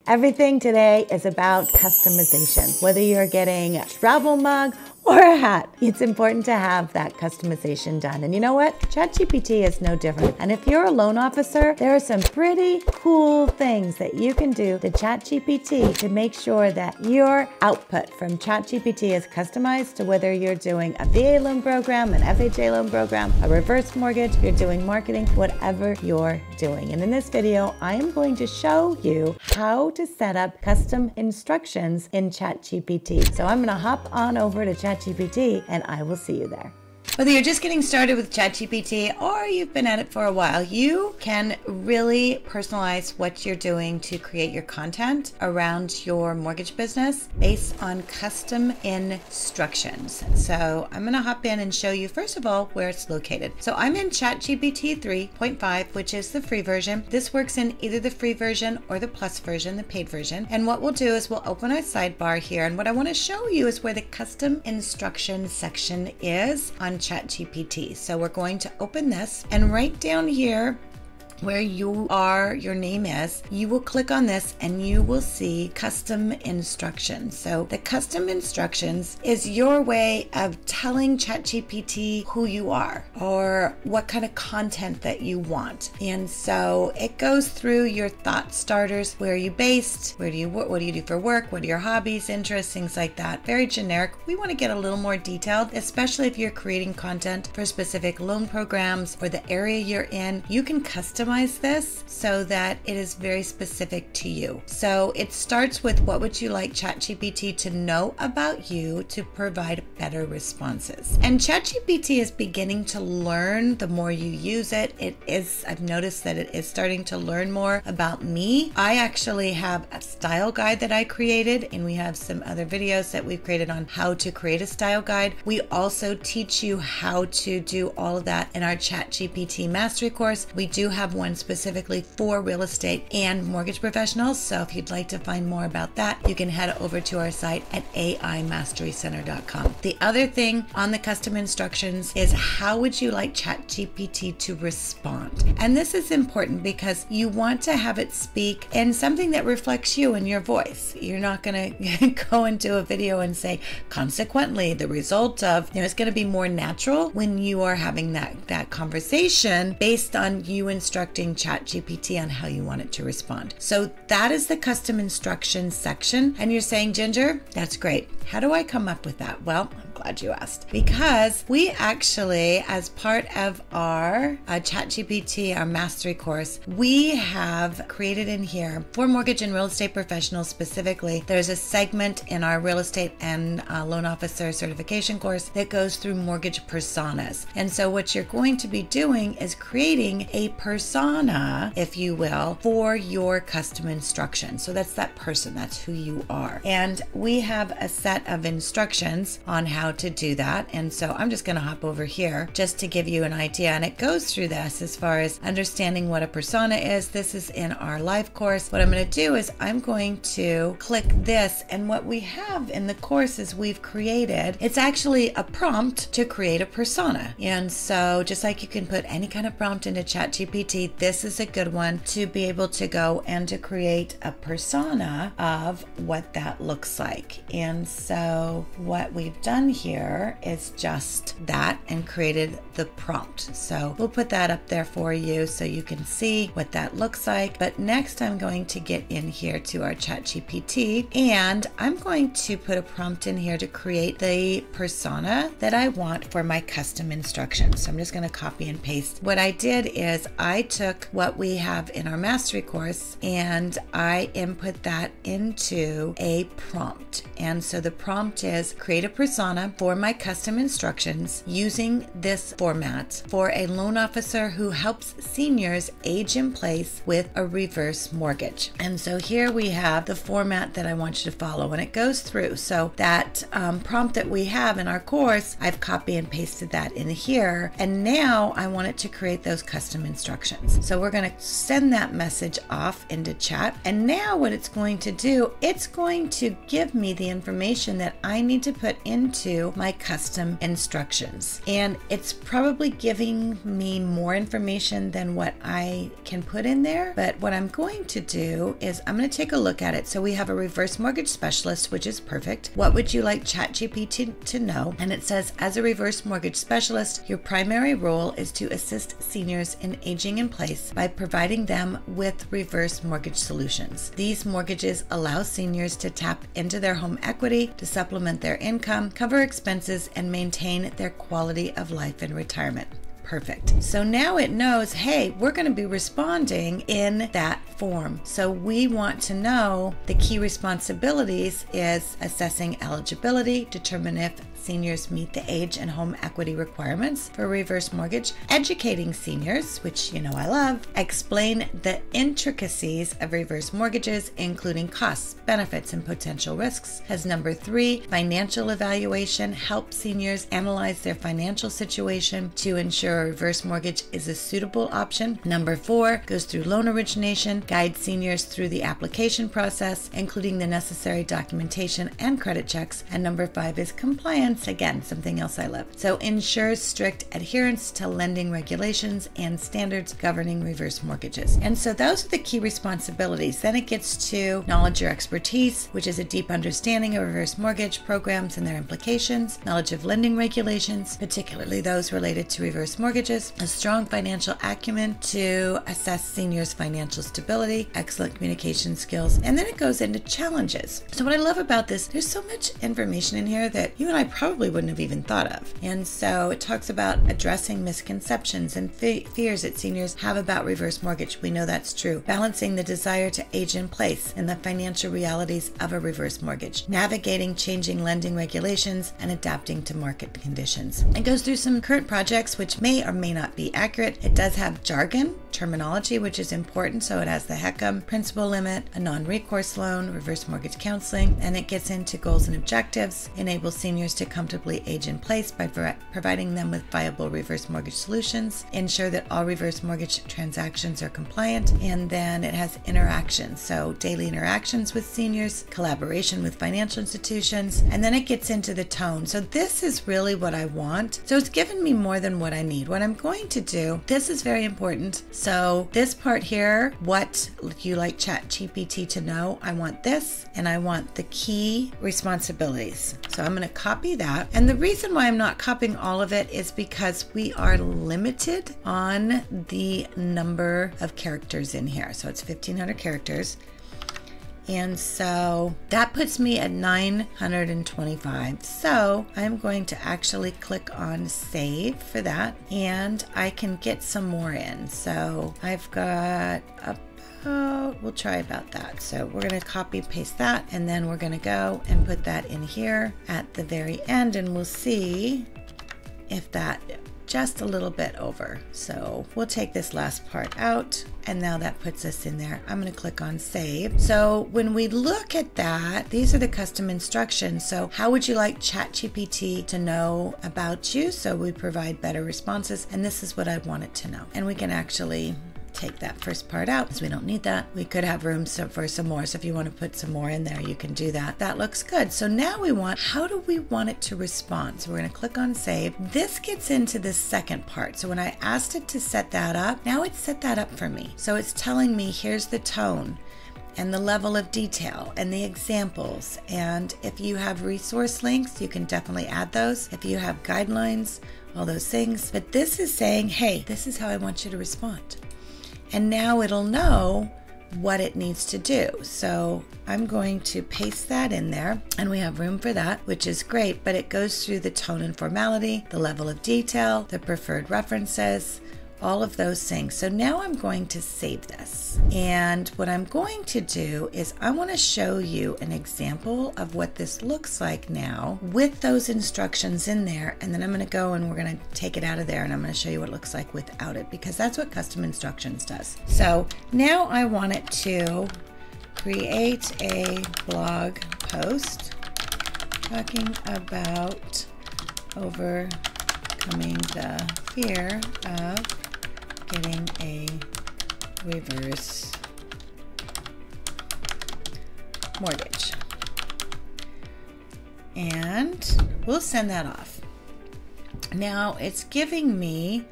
Everything today is about customization. Whether you're getting a travel mug or a hat, it's important to have that customization done. And you know what? ChatGPT is no different. And if you're a loan officer, there are some pretty cool things that you can do to ChatGPT to make sure that your output from ChatGPT is customized to whether you're doing a VA loan program, an FHA loan program, a reverse mortgage, you're doing marketing, whatever you're doing. And in this video, I am going to show you how to set up custom instructions in ChatGPT. So I'm gonna hop on over to ChatGPT and I will see you there. Whether you're just getting started with ChatGPT or you've been at it for a while, you can really personalize what you're doing to create your content around your mortgage business based on custom instructions. So I'm going to hop in and show you, first of all, where it's located. So I'm in ChatGPT 3.5, which is the free version. This works in either the free version or the plus version, the paid version. And what we'll do is we'll open our sidebar here. And what I want to show you is where the custom instructions section is on ChatGPT. So we're going to open this, and right down here where your name is, you will click on this and you will see custom instructions. So the custom instructions is your way of telling ChatGPT who you are or what kind of content that you want. And so it goes through your thought starters. Where are you based? What do you do for work? What are your hobbies, interests, things like that? Very generic. We want to get a little more detailed, especially if you're creating content for specific loan programs or the area you're in. You can customize this so that it is very specific to you. So it starts with, what would you like ChatGPT to know about you to provide better responses? And ChatGPT is beginning to learn the more you use it. I've noticed that it is starting to learn more about me. I actually have a style guide that I created, and we have some other videos that we've created on how to create a style guide. We also teach you how to do all of that in our ChatGPT mastery course. We do have one specifically for real estate and mortgage professionals. So if you'd like to find more about that, you can head over to our site at aimasterycenter.com. The other thing on the custom instructions is, how would you like ChatGPT to respond? And this is important because you want to have it speak in something that reflects you and your voice. You're not going to go into a video and say, consequently, the result of, it's going to be more natural when you are having that conversation based on you instructing ChatGPT on how you want it to respond. So that is the custom instructions section. And you're saying, Ginger, that's great. How do I come up with that? Well, I'm glad you asked, because we actually, as part of our ChatGPT, our mastery course, we have created in here for mortgage and real estate professionals specifically. There's a segment in our real estate and loan officer certification course that goes through mortgage personas. And so what you're going to be doing is creating a persona, if you will, for your custom instructions. So that's that person, that's who you are. And we have a set of instructions on how to do that. And so I'm just going to hop over here just to give you an idea. And it goes through this as far as understanding what a persona is. This is in our live course. What I'm going to do is I'm going to click this, and what we have in the course is we've created, it's actually a prompt to create a persona. And so just like you can put any kind of prompt into ChatGPT, this is a good one to be able to go and to create a persona of what that looks like. And so what we've done here is just that and created the prompt. So we'll put that up there for you so you can see what that looks like. But next I'm going to get in here to our ChatGPT, and I'm going to put a prompt in here to create the persona that I want for my custom instructions. So I'm just going to copy and paste. What I did is I took what we have in our mastery course and I input that into a prompt. And so the prompt is, create a persona for my custom instructions using this format for a loan officer who helps seniors age in place with a reverse mortgage. And so here we have the format that I want you to follow, and it goes through. So that prompt that we have in our course, I've copy and pasted that in here. And now I want it to create those custom instructions. So we're going to send that message off into chat. And now what it's going to do, it's going to give me the information that I need to put into into my custom instructions. And it's probably giving me more information than what I can put in there. But what I'm going to do is I'm going to take a look at it. So we have a reverse mortgage specialist, which is perfect. What would you like ChatGPT to know? And it says, as a reverse mortgage specialist, your primary role is to assist seniors in aging in place by providing them with reverse mortgage solutions. These mortgages allow seniors to tap into their home equity to supplement their income, cover expenses, and maintain their quality of life in retirement. Perfect. So now it knows, hey, we're going to be responding in that form. So we want to know the key responsibilities is assessing eligibility, determine if seniors meet the age and home equity requirements for a reverse mortgage, educating seniors, which you know I love, explain the intricacies of reverse mortgages, including costs, benefits, and potential risks. As number 3, financial evaluation, help seniors analyze their financial situation to ensure a reverse mortgage is a suitable option. Number 4 goes through loan origination, guide seniors through the application process, including the necessary documentation and credit checks. And number 5 is compliance. Again, something else I love. So ensures strict adherence to lending regulations and standards governing reverse mortgages. And so those are the key responsibilities. Then it gets to knowledge or expertise, which is a deep understanding of reverse mortgage programs and their implications, knowledge of lending regulations, particularly those related to reverse mortgages, a strong financial acumen to assess seniors' financial stability, excellent communication skills, and then it goes into challenges. So what I love about this, there's so much information in here that you and I probably wouldn't have even thought of. And so it talks about addressing misconceptions and fears that seniors have about reverse mortgage. We know that's true. Balancing the desire to age in place and the financial realities of a reverse mortgage. Navigating changing lending regulations and adapting to market conditions. It goes through some current projects which may or may not be accurate. It does have jargon, terminology, which is important. So it has the HECM, principal limit, a non-recourse loan, reverse mortgage counseling, and it gets into goals and objectives, enable seniors to comfortably age in place by providing them with viable reverse mortgage solutions, ensure that all reverse mortgage transactions are compliant, and then it has interactions. So daily interactions with seniors, collaboration with financial institutions, and then it gets into the tone. So this is really what I want. So it's given me more than what I need. What I'm going to do, this is very important. So this part here, what you like ChatGPT to know, I want this, and I want the key responsibilities. So I'm going to copy that. And the reason why I'm not copying all of it is because we are limited on the number of characters in here. So it's 1,500 characters. And so that puts me at 925. So I'm going to actually click on save for that, and I can get some more in. So I've got we'll try about that. So we're going to copy paste that, and then we're going to go and put that in here at the very end, and we'll see if that just a little bit over. So we'll take this last part out, and now that puts us in there. I'm going to click on save. So when we look at that, these are the custom instructions. So how would you like ChatGPT to know about you? So we provide better responses, and this is what I want it to know. And we can actually take that first part out because we don't need that. We could have room for some more. So if you want to put some more in there, you can do that. That looks good. So now we want, how do we want it to respond? So we're going to click on save. This gets into the second part. So when I asked it to set that up, now it's set that up for me. So it's telling me here's the tone and the level of detail and the examples. And if you have resource links, you can definitely add those. If you have guidelines, all those things. But this is saying, hey, this is how I want you to respond. And now it'll know what it needs to do. So I'm going to paste that in there, and we have room for that, which is great, but it goes through the tone and formality, the level of detail, the preferred references, all of those things. So now I'm going to save this. And what I'm going to do is I want to show you an example of what this looks like now with those instructions in there. And then I'm going to go and we're going to take it out of there, and I'm going to show you what it looks like without it, because that's what custom instructions does. So now I want it to create a blog post talking about overcoming the fear of getting a reverse mortgage. and we'll send that off. Now it's giving me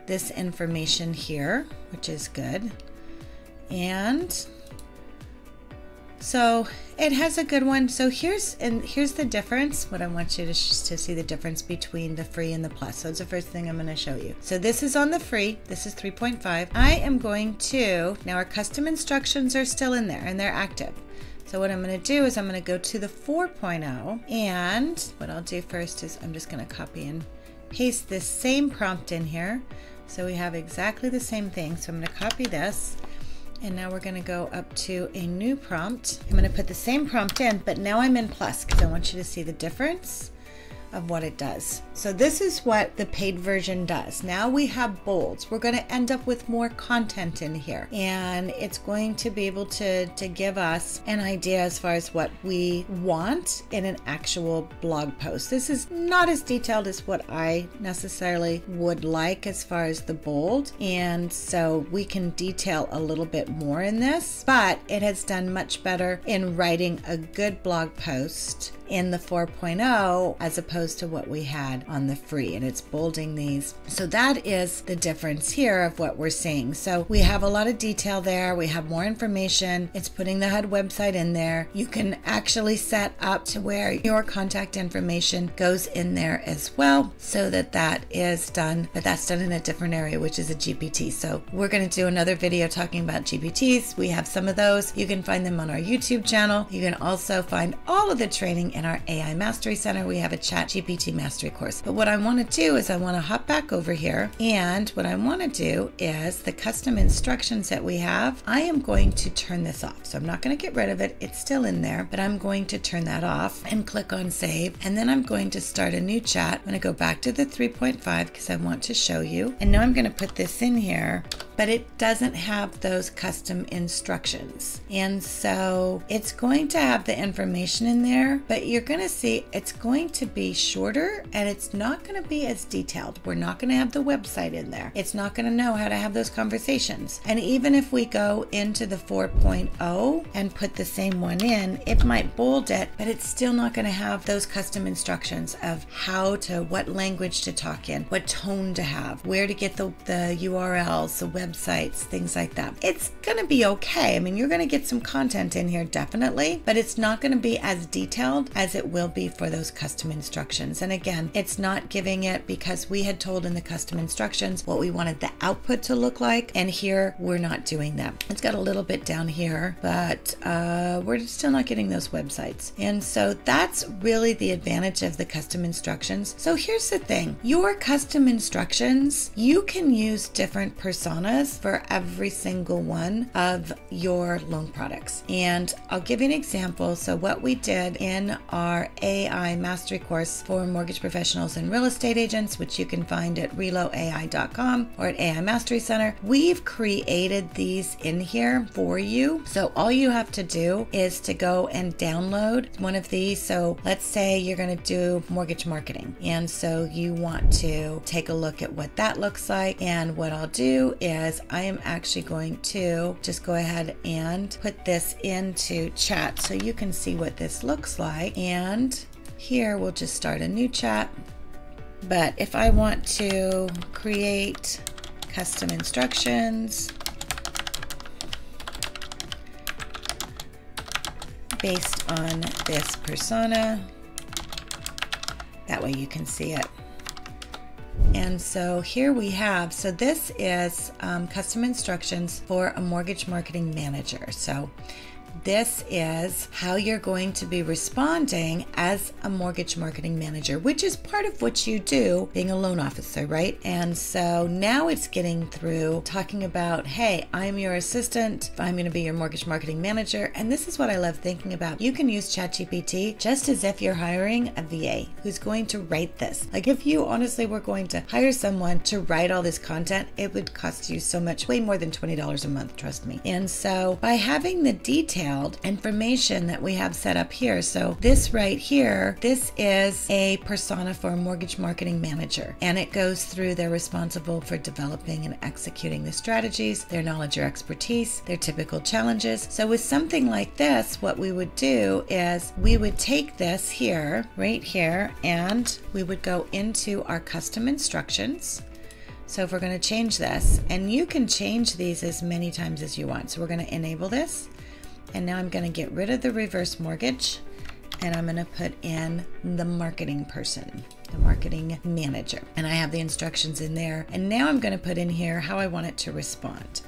this information here, which is good. And so it has a good one. So here's the difference. What I want you to see the difference between the free and the plus. So it's the first thing I'm going to show you. So this is on the free. This is 3.5. I am going to, now our custom instructions are still in there and they're active. So what I'm going to do is I'm going to go to the 4.0, and what I'll do first is I'm just going to copy and paste this same prompt in here. So we have exactly the same thing. So I'm going to copy this. And now we're going to go up to a new prompt. I'm going to put the same prompt in, but now I'm in plus because I want you to see the difference of what it does. So this is what the paid version does. Now we have bolds. We're going to end up with more content in here, and it's going to be able to give us an idea as far as what we want in an actual blog post. This is not as detailed as what I necessarily would like as far as the bold, and so we can detail a little bit more in this, but it has done much better in writing a good blog post in the 4.0 as opposed to what we had on the free, and it's bolding these. So that is the difference here of what we're seeing. So we have a lot of detail there. We have more information. It's putting the HUD website in there. You can actually set up to where your contact information goes in there as well, so that is done, but that's done in a different area, which is a GPT. So we're going to do another video talking about GPTs. We have some of those. You can find them on our YouTube channel. You can also find all of the training in our AI Mastery Center. We have a ChatGPT Mastery course. But what I want to do is I want to hop back over here, and what I want to do is the custom instructions that we have, I am going to turn this off. So I'm not going to get rid of it. It's still in there, but I'm going to turn that off and click on save. And then I'm going to start a new chat. I'm going to go back to the 3.5 because I want to show you. And now I'm going to put this in here, but it doesn't have those custom instructions. And so it's going to have the information in there, but you're going to see it's going to be shorter and it's not going to be as detailed. We're not going to have the website in there. It's not going to know how to have those conversations. And even if we go into the 4.0 and put the same one in, it might bold it, but it's still not going to have those custom instructions of how to, what language to talk in, what tone to have, where to get the URLs, the websites, things like that. It's going to be okay. I mean, you're going to get some content in here definitely, but it's not going to be as detailed as it will be for those custom instructions. And again, it's not giving it because we had told in the custom instructions what we wanted the output to look like, and here we're not doing that. It's got a little bit down here, but we're still not getting those websites. And so that's really the advantage of the custom instructions. So here's the thing, your custom instructions, you can use different personas for every single one of your loan products. And I'll give you an example. So what we did in our AI Mastery course for mortgage professionals and real estate agents, which you can find at reloai.com or at AI Mastery Center, we've created these in here for you. So all you have to do is to go and download one of these. So let's say you're going to do mortgage marketing, and so you want to take a look at what that looks like. And what I'll do is I am actually going to just go ahead and put this into chat so you can see what this looks like. And here we'll just start a new chat. But if I want to create custom instructions based on this persona, that way you can see it. And so here we have, so this is custom instructions for a mortgage marketing manager. So this is how you're going to be responding as a mortgage marketing manager, which is part of what you do being a loan officer, right? And so now it's getting through talking about, hey, I'm your assistant, I'm going to be your mortgage marketing manager. And this is what I love thinking about. You can use ChatGPT just as if you're hiring a VA who's going to write this. Like if you honestly were going to hire someone to write all this content, it would cost you so much, way more than $20 a month, trust me. And so by having the detail detailed information that we have set up here. So this right here, this is a persona for a mortgage marketing manager, and it goes through they're responsible for developing and executing the strategies, their knowledge or expertise, their typical challenges. So with something like this, what we would do is we would take this here, right here, and we would go into our custom instructions. So if we're going to change this, and you can change these as many times as you want. So we're going to enable this. And now I'm going to get rid of the reverse mortgage, and I'm going to put in the marketing person, the marketing manager. And I have the instructions in there. And now I'm going to put in here how I want it to respond.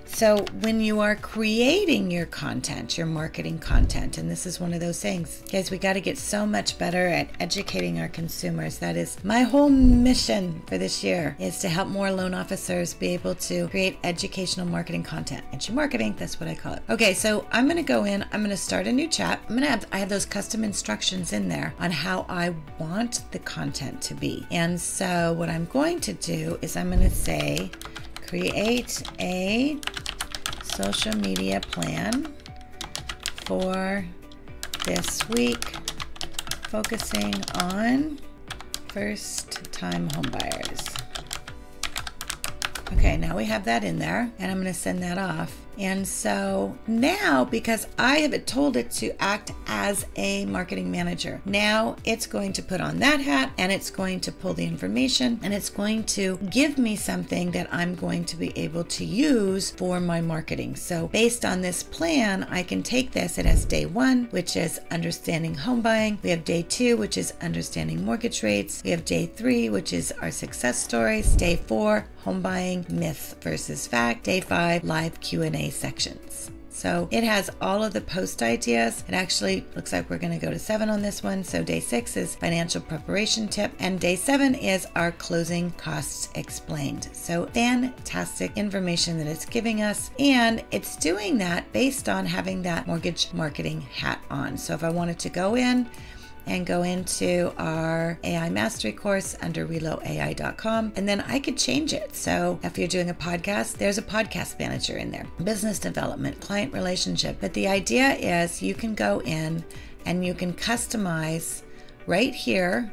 So when you are creating your content, your marketing content, and this is one of those things, guys, we got to get so much better at educating our consumers. That is my whole mission for this year, is to help more loan officers be able to create educational marketing content. Edu marketing, that's what I call it. Okay, so I'm going to go in, I'm going to start a new chat. I have those custom instructions in there on how I want the content to be. And so what I'm going to do is I'm going to say, create a social media plan for this week, focusing on first-time homebuyers. Okay, now we have that in there, and I'm going to send that off. And so now, because I have told it to act as a marketing manager, now it's going to put on that hat, and it's going to pull the information, and it's going to give me something that I'm going to be able to use for my marketing. So based on this plan, I can take this. It has day 1, which is understanding home buying. We have day 2, which is understanding mortgage rates. We have day 3, which is our success stories. Day 4, home buying, myth versus fact. Day 5, live Q&A sections. So it has all of the post ideas. It actually looks like we're going to go to 7 on this one. So day 6 is financial preparation tip, and day 7 is our closing costs explained. So fantastic information that it's giving us, and it's doing that based on having that mortgage marketing hat on. So if I wanted to go in and go into our AI mastery course under reloai.com, and then I could change it. So if you're doing a podcast, there's a podcast manager in there, business development, client relationship. But the idea is you can go in and you can customize right here,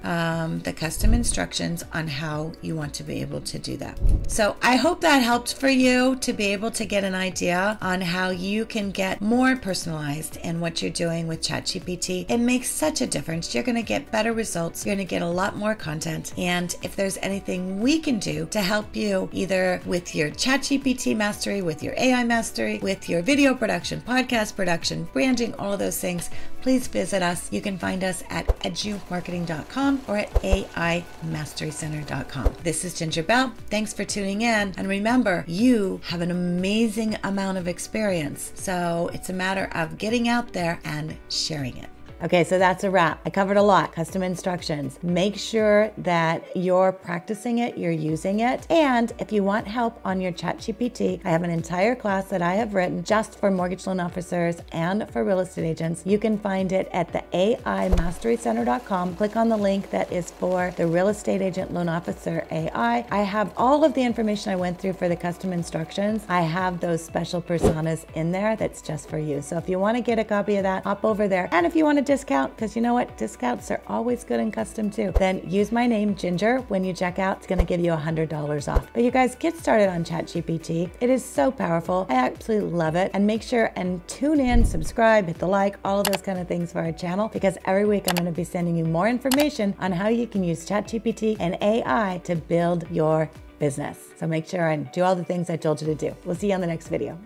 the custom instructions on how you want to be able to do that. So I hope that helped for you to be able to get an idea on how you can get more personalized in what you're doing with ChatGPT. It makes such a difference. You're going to get better results. You're going to get a lot more content. And if there's anything we can do to help you, either with your ChatGPT mastery, with your AI mastery, with your video production, podcast production, branding, all of those things, please visit us. You can find us at edumarketing.com or at aimasterycenter.com. This is Ginger Bell. Thanks for tuning in. And remember, you have an amazing amount of experience. So it's a matter of getting out there and sharing it. Okay, so that's a wrap. I covered a lot. Custom instructions. Make sure that you're practicing it, you're using it. And if you want help on your ChatGPT, I have an entire class that I have written just for mortgage loan officers and for real estate agents. You can find it at the aimasterycenter.com. Click on the link that is for the real estate agent loan officer AI. I have all of the information I went through for the custom instructions. I have those special personas in there that's just for you. So if you want to get a copy of that, hop over there. And if you want to discount, because you know what, discounts are always good in custom too, then use my name Ginger when you check out. It's going to give you $100 off. But you guys, get started on ChatGPT. It is so powerful. I absolutely love it. And make sure and tune in, subscribe, hit the like, all of those kind of things for our channel, because every week I'm going to be sending you more information on how you can use ChatGPT and AI to build your business. So make sure and do all the things I told you to do. We'll see you on the next video.